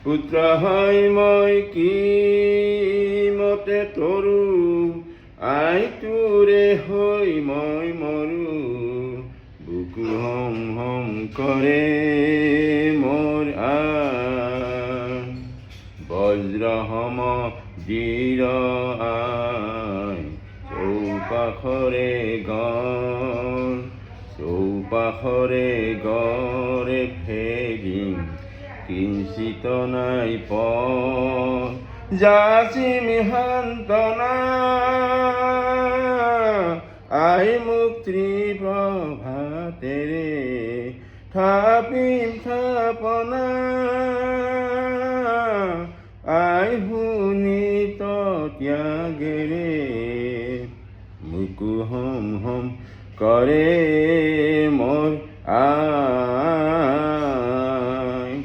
পুত্ৰ হয় মই কি মতে তৰু আই তোৰে হৈ মই মৰো বুকু হম হম কৰে মোৰ বজ্ৰ সম দৃঢ় আই চৌপাশৰে গড়ে ফেৰিম কিঞ্চিত নাই যাচিম সান্তনা আই মুক্তি প্ৰভাতেৰে থাপিম থাপনা আই শুনিত ত্যাগেৰে মুকু হম হম কৰে মোৰ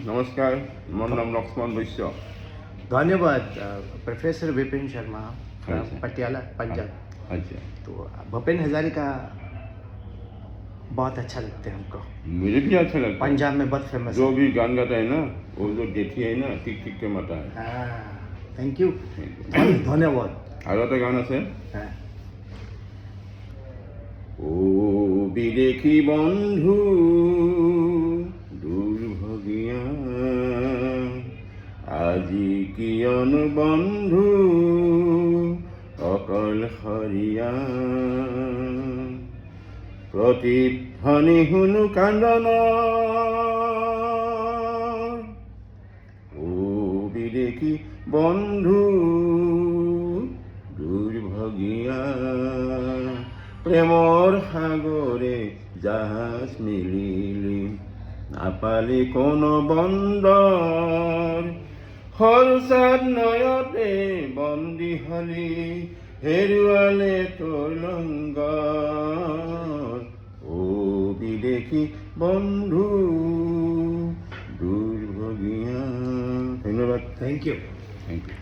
নমস্কাৰ মোৰ নাম লক্ষ্মণ বৈশ্য धन्यवाद प्रोफेसर विपिन शर्मा अच्छा। पटियाला पंजाब। अच्छा तो भूपेन हजारिका बहुत अच्छा लगता है हमको, मुझे भी अच्छा लगता है। पंजाब में बहुत फेमस जो भी गान गाता है ना वो जो जेठी है ना ठीक ठीक के माता है। थैंक यू धन्यवाद। और এটা গান আছে हाँ। ও বিদেশী বন্ধু দুর্ভগিয়া আজি কিয়ন বন্ধু অকলশৰীয়া প্ৰতিধ্বনি শুনো কান্দন ও বিদেশী বন্ধু দুৰ্ভগিয়া প্ৰেমৰ সাগৰে জাহাজ মিলিলি নাপালি কোনো বন্দৰ হৰচাত নয়তে বন্দী হলি হেৰুৱালে তোৰ লংগৰ ও বিদেশী বন্ধু দুৰ্ভগিয়া। ধন্যবাদ। Thank you. Thank you.